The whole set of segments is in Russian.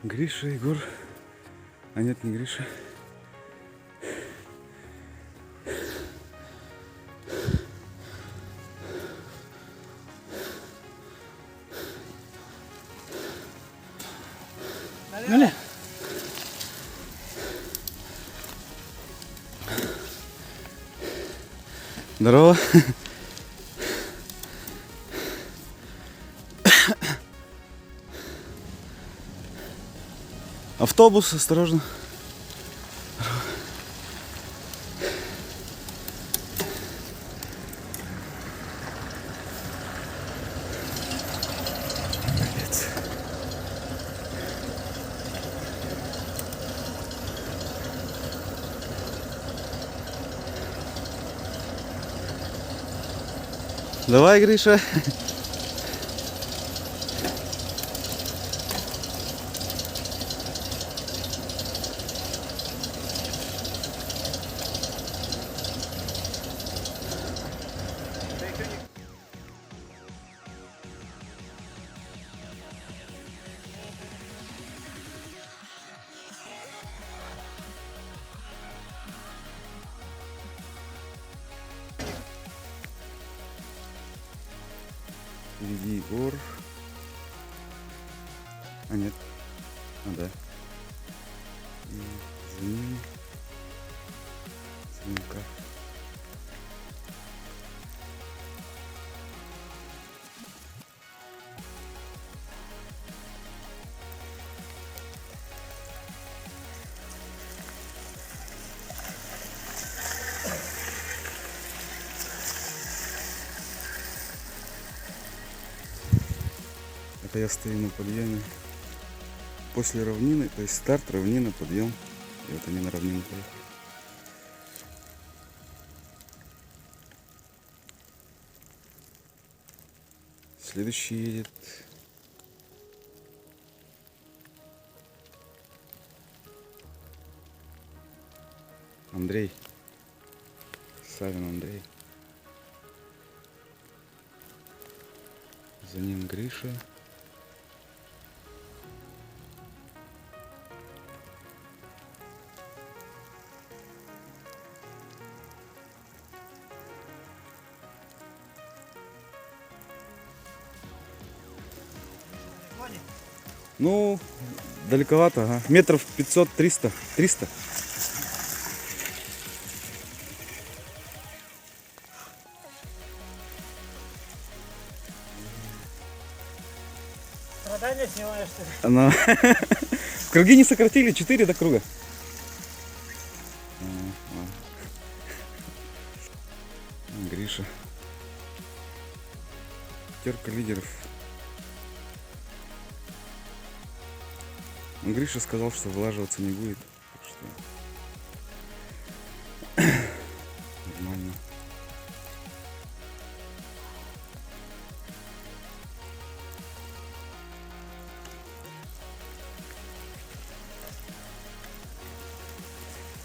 Гриша, Егор. А нет, не Гриша. Налево. Здорово. Автобус, осторожно. Молодец. Давай, Гриша. Впереди Егор. А нет. А да. И за ним. Снимка. Это я стою на подъеме после равнины, то есть старт, равнина, подъем. И вот они на равнину поехали. Следующий едет Андрей. Савин Андрей. За ним Гриша. Ну, далековато, ага. Метров 500-300. 300. Страдания снимаешь ты? Она... Круги не сократили, 4 до круга. Гриша. Пятерка лидеров. Но Гриша сказал, что вылаживаться не будет. Так что... Нормально.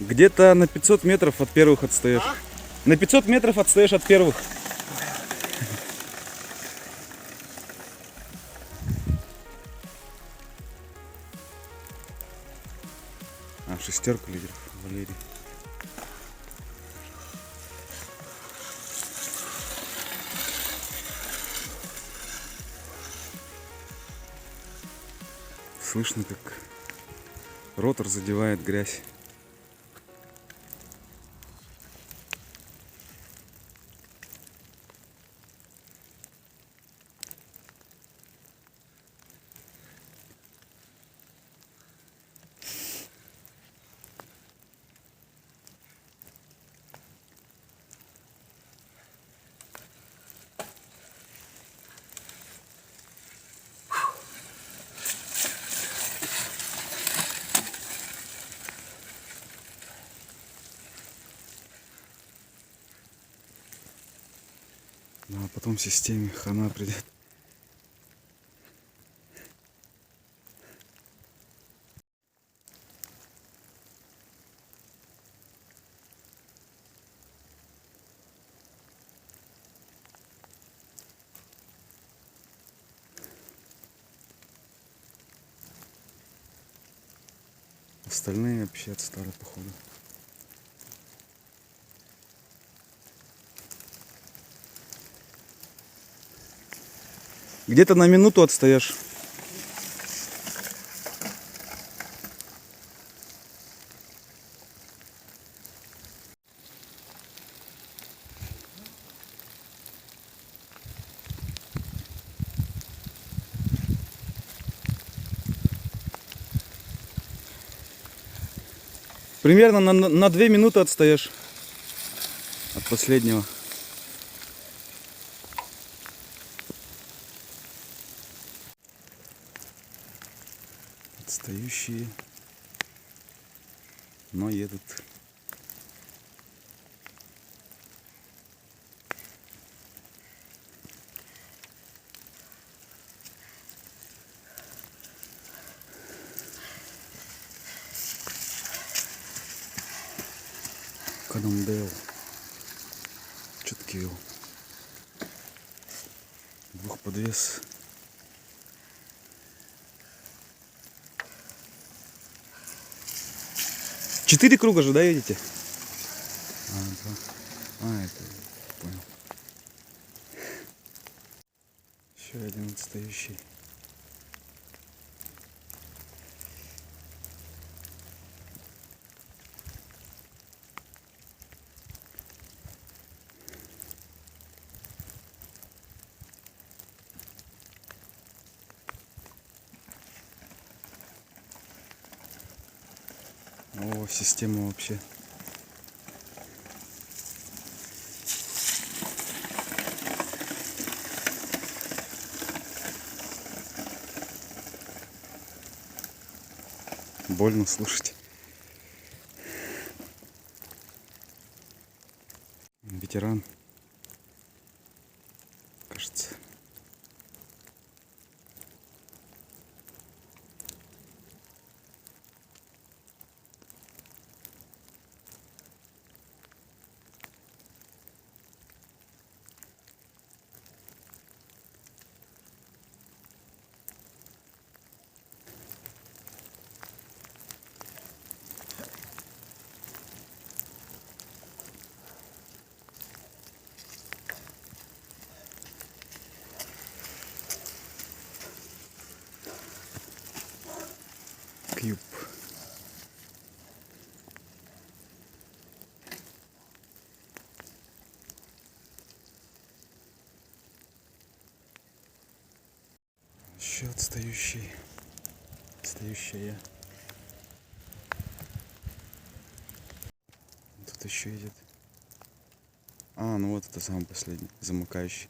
Где-то на 500 метров от первых отстаешь. А? На 500 метров отстаешь от первых. А, шестерка лидеров. Валерий. Слышно, как ротор задевает грязь. Ну, а потом системе хана придет. Остальные вообще отстали, походу. Где-то на минуту отстаешь. Примерно на 2 минуты отстаешь от последнего. Отстающие, но едут. Канондейл, Чуткил, двухподвес. Четыре круга же, да, едете? Это понял. Еще один отстающий. О, система вообще. Больно слушать. Ветеран, кажется. Кьюб. Еще отстающий. Отстающая. Тут еще едет. Ну вот это самый последний, замыкающий.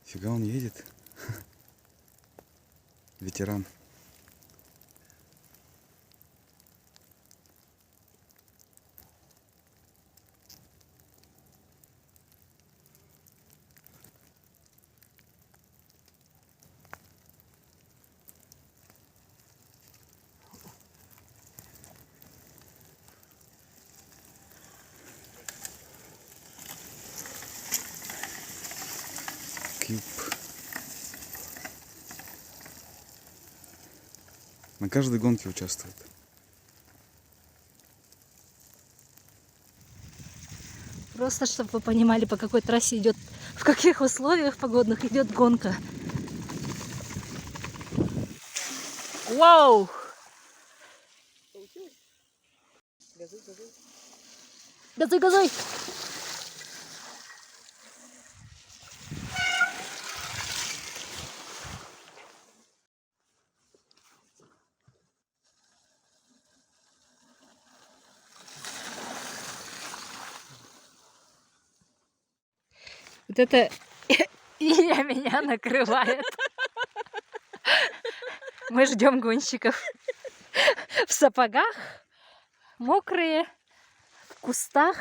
Фига он едет. Ветеран. Кьюб. На каждой гонке участвует. Просто, чтобы вы понимали, по какой трассе идет, в каких условиях погодных идет гонка. Вау! Газуй, газуй! Вот это Илья меня накрывает. Мы ждем гонщиков в сапогах, мокрые, в кустах.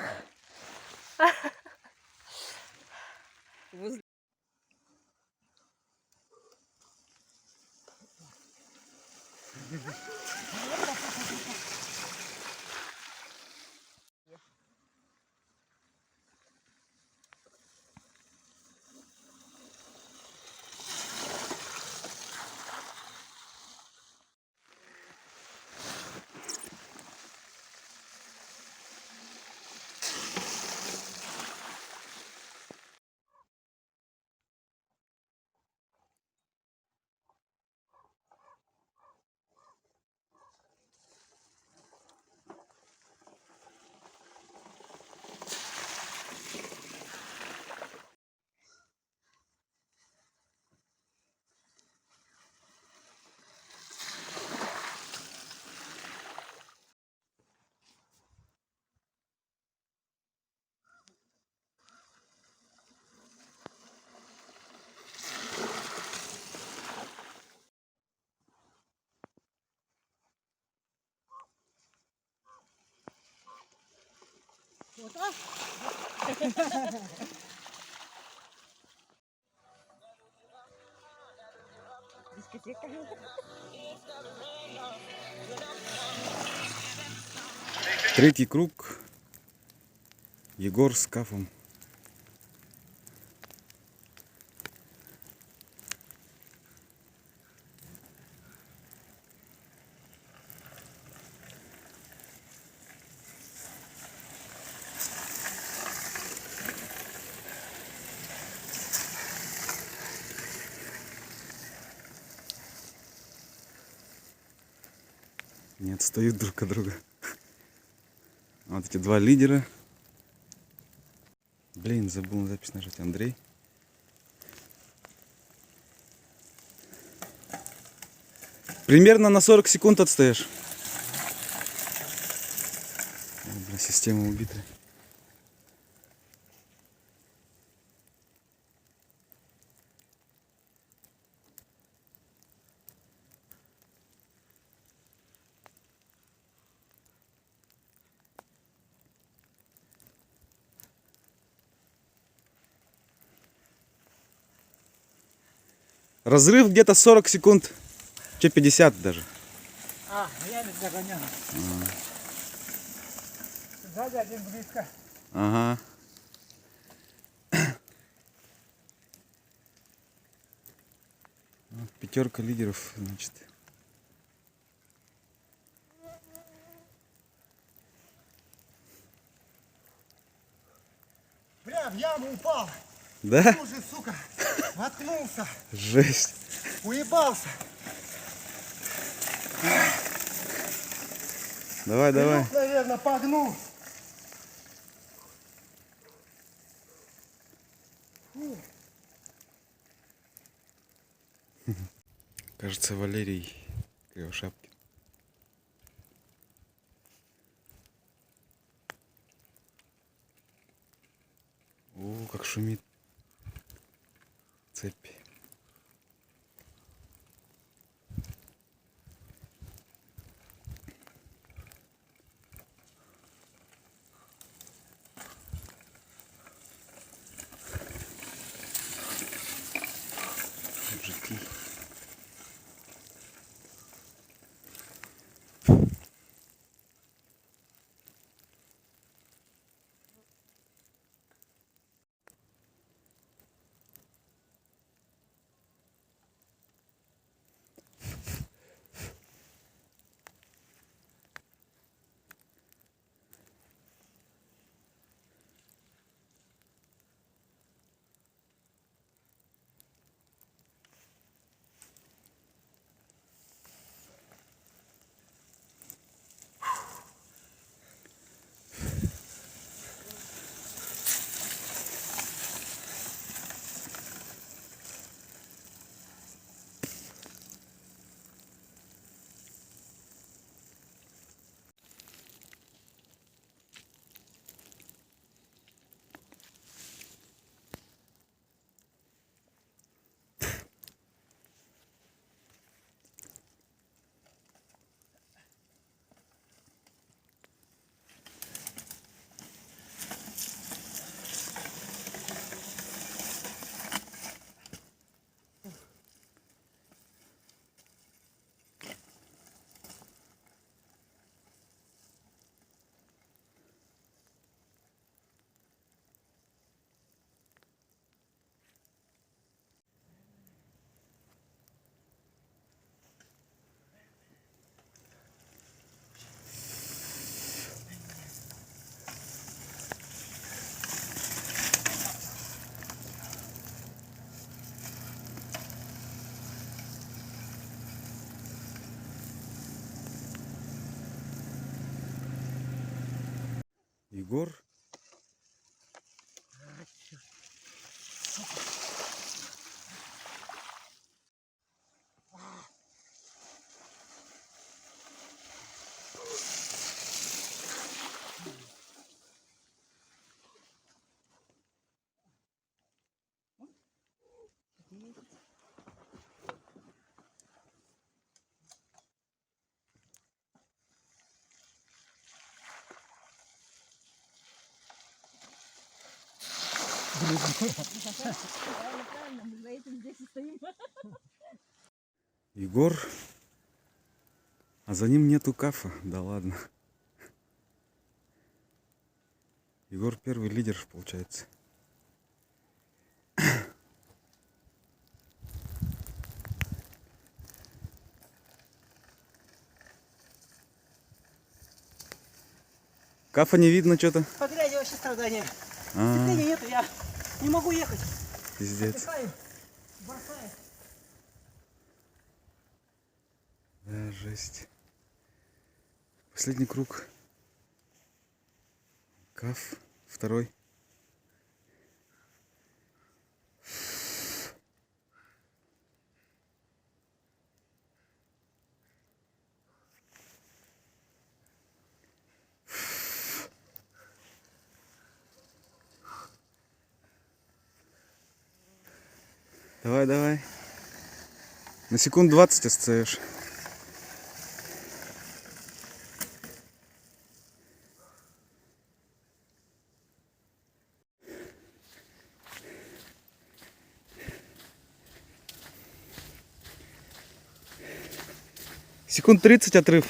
Вот так? Дискотека. Третий круг. Егор с Кафом. Не отстают друг от друга. Вот эти два лидера. Блин, забыл на запись нажать. Андрей. Примерно на 40 секунд отстаешь. Ой, блин, система убита. Разрыв где-то 40 секунд. Че 50 даже. А, я ведь загонял. Сзади один близко. Ага. Вот пятерка лидеров, значит. Бля, в яму упал. Да? Уже, сука, воткнулся. Жесть. Уебался. Давай, давай. Люк, наверное, погнул. Кажется, Валерий Кривошапкин. О, как шумит цепь. Мужики. Егор. Егор. А за ним нету кафа. Да ладно. Егор первый лидер, получается. Кафа не видно что-то. Подряди вообще страдания. А, Сцепления нету, я не могу ехать. пиздец. Отдыхаю, бросаю. Да, жесть. Последний круг. Каф. Второй. Давай, давай. На секунд 20 остаешь. Секунд 30 отрыв.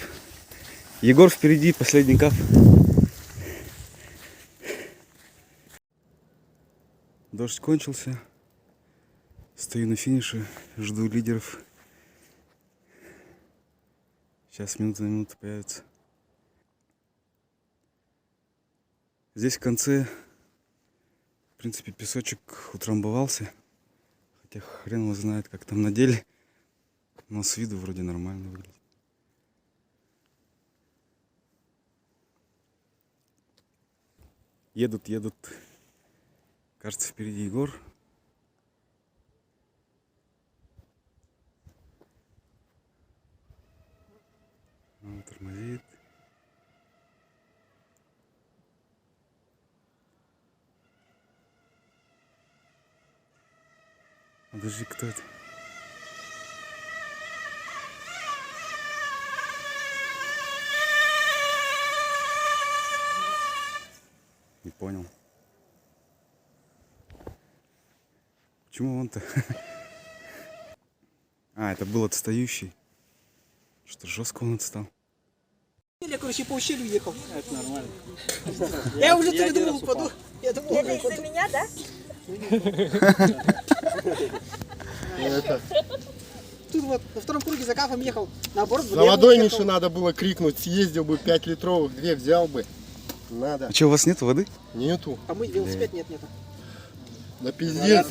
Егор впереди, последний каф. Дождь кончился. Стою на финише, жду лидеров. Сейчас минута на минуту появится. Здесь в конце, в принципе, песочек утрамбовался. Хотя хрен его знает, как там на деле. Но с виду вроде нормально выглядит. Едут, едут. Кажется, впереди Егор. Он тормозит. Подожди, кто это? Не понял. Почему он-то? А, это был отстающий. Что жестко он отстал. Я, короче, по ущелью ехал. Это нормально. Я уже тут думал, упаду. Я думал, Это из-за меня, да? Тут вот на втором круге за кафом ехал. Наоборот, За водой Мише надо было крикнуть, съездил бы 5 литровых, 2 взял бы. Надо. А что, у вас нет воды? Нету. А мы велосипед нету. Да пиздец.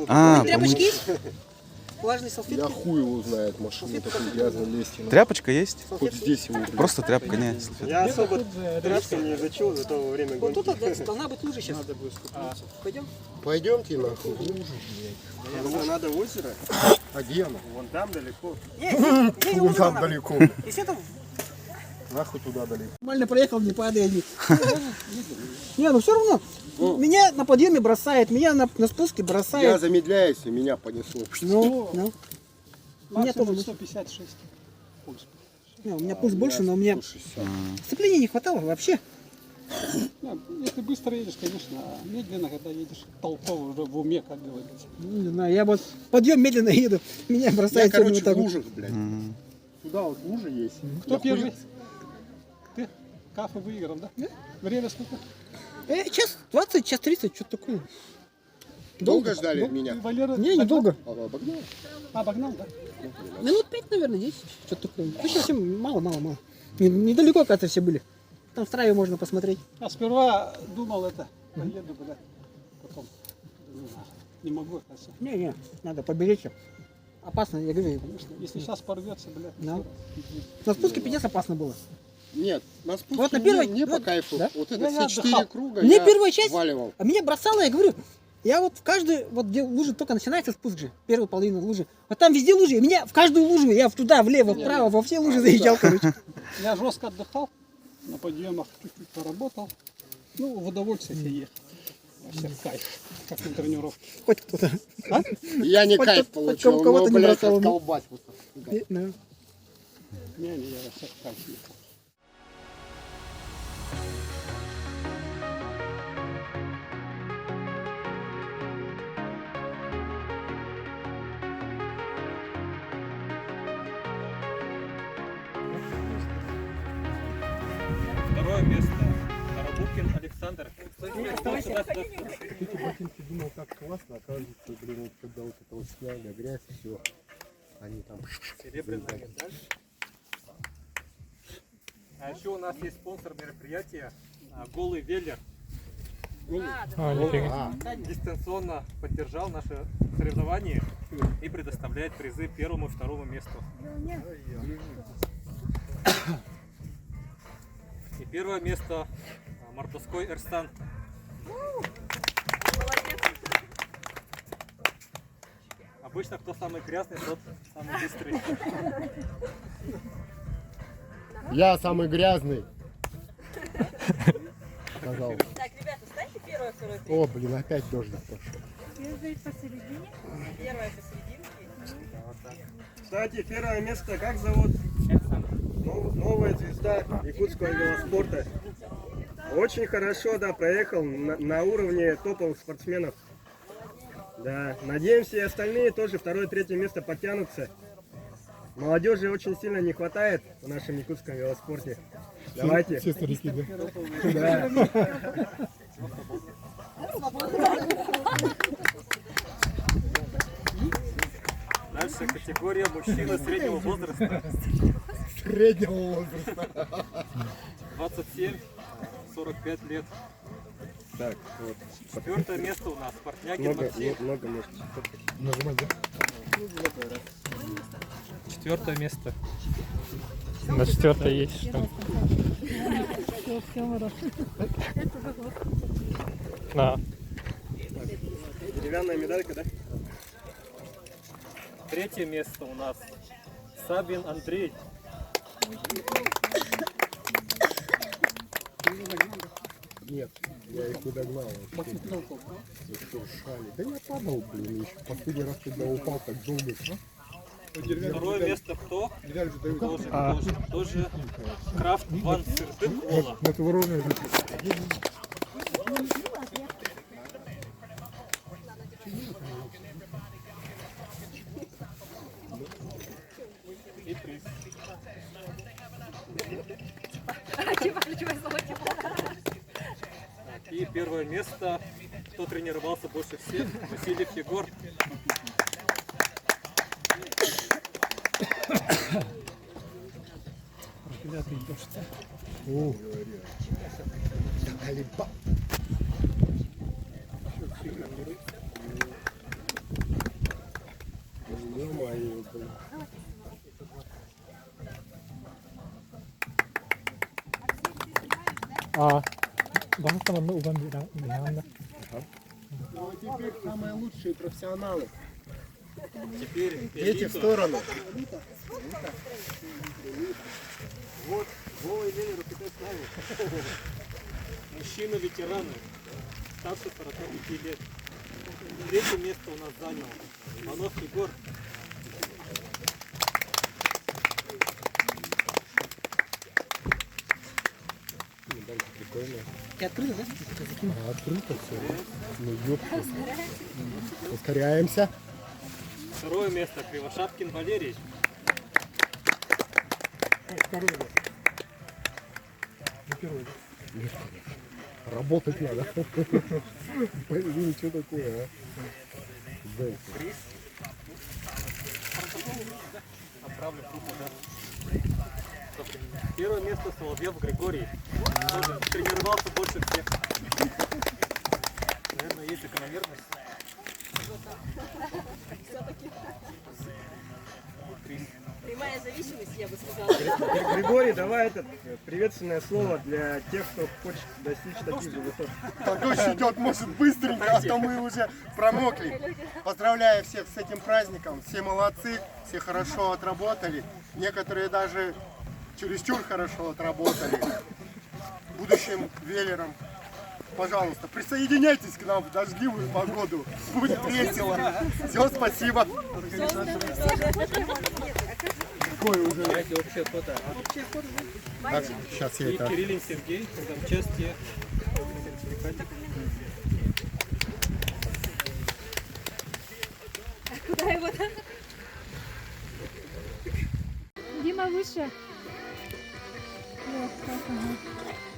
А, Тряпочки есть? Влажные Я салфетки? хуй его знает, машину такой грязно лезть. тряпочка есть? Хоть здесь его, блядь. Просто тряпка, не салфетка. Я особо тряпкой не изучил за то время Вот гонки. тут должна быть лужа сейчас. Надо будет Пойдем? Пойдемте нахуй. Надо в озеро, А где она? вон там далеко. Я не Вон лужа там надо. далеко. Если это Нахуй туда далеко. нормально проехал, не падая. Не, ну все равно. Меня на подъеме бросает, меня на спуске Я бросает. замедляюсь, и меня понесло. Ну. Меня тоже. 156 пульс. Не, у меня пульс больше, но у меня 160. сцепления не хватало вообще. Да, если быстро едешь, конечно, а медленно, когда едешь толково уже в уме, как говорится. Ну, не знаю, я вот подъем медленно еду, меня Я, бросает короче, вот так в вот. лужах, блядь. Сюда вот лужа есть. Кто Я первый? хуй- Ты? Кафе выиграл, да? Время сколько? Час 20, час 30, что-то такое. Долго ждали меня? Ты, Валера, Не, недолго. Обогнал? Обогнал, да? Минут 5, наверное, 10, что-то такое. Ну, совсем мало. Недалеко, кажется, все были. Там в траве можно посмотреть. А сперва думал это, поеду, блядь, потом. Не могу, оказывается. Не, надо поберечься. Опасно, я говорю. Если сейчас порвется, блядь, Да. На спуске пиздец опасно было. Нет, на спуске Вот на первой- мне по вот, кайфу. да? Вот это Я все 4 отдыхал. круга Мне я первая часть, валивал. а меня бросало, я говорю, я вот в каждую, вот где лужа только начинается спуск же, первую половину лужи, вот там везде лужи, и меня в каждую лужу, я туда, влево, вправо, во все лужи заезжал, короче. Я жестко отдыхал, на подъемах чуть-чуть поработал. Ну, в удовольствие себе ехал. Вообще в кайф, как на тренировке. Хоть кто-то. Я не Хоть кайф хоть получил, кого-то но, не блядь, бросало, от ну. колбасился. Да. Не, я вообще в кайф ехал. Второе место. Тарабукин Александр. Эти ботинки думал, как классно, оказывается, блин, вот когда вот это вот снега, грязь, все. Они там... Серебряная медаль. А еще у нас есть спонсор мероприятия Голый Веллер. Дистанционно поддержал наше соревнование и предоставляет призы первому и второму месту. И первое место Мартовской Эрстан. Обычно кто самый грязный, тот самый быстрый. Я самый грязный. Сказал. Так, ребята, станьте первое, второе, третье. О, блин, опять дождик пошел. Первое посерединке. Кстати, первое место как зовут? Новая звезда якутского велоспорта. Очень хорошо, да, проехал на уровне топовых спортсменов. Да, надеемся, и остальные тоже второе, третье место подтянутся. Молодежи очень сильно не хватает в нашем якутском велоспорте. Давайте. Все старики, да? Да. Дальше категория мужчина среднего возраста. Среднего возраста. 27-45 лет. Так, вот. Четвертое место у нас Портнягин Много, Максим. много можете. Нажимать, да? Четвертое место. На четвертое есть что? Да. Деревянная медалька, да? Третье место у нас Сабин Андрей. Нет, я их не догнал. Да я падал, блин, еще последний раз, когда упал, так долго. Второе место кто? Тоже Крафт Ван Сыртын Ола. Это воронное. И приз. И первое место, кто тренировался больше всех, Васильев Егор. О, Алиба. Ё-моё, блин. Ну а теперь самые лучшие профессионалы. Теперь Эти в сторону. Вот, голый велер у тебя славы. Мужчины-ветераны, старше 45 лет. Третье место у нас занял Иванов Егор. Прикольно. И открыто, да? А, открыто все. Ну ёпта. Ускоряемся. Второе место Кривошапкин Валерий. Работать надо. Блин, что такое, а? Дальше. Отправлю группу, да. Первое место Соловьев Григорий. Тоже тренировался больше всех. Наверное, есть закономерность. Прямая зависимость, я бы сказала. Григорий, давай это приветственное слово для тех, кто хочет достичь таких же высот. Дождь идет, может, быстренько, а то мы уже промокли. Поздравляю всех с этим праздником. Все молодцы, все хорошо отработали. Некоторые даже чересчур хорошо отработали. Будущим велерам, пожалуйста, присоединяйтесь к нам в дождливую погоду. Будет весело. Все, спасибо. Какое уже? Давайте общее фото. Так, сейчас я И это... Кириллин Сергей, участие. Куда его там? Дима выше. Вот, так, ага.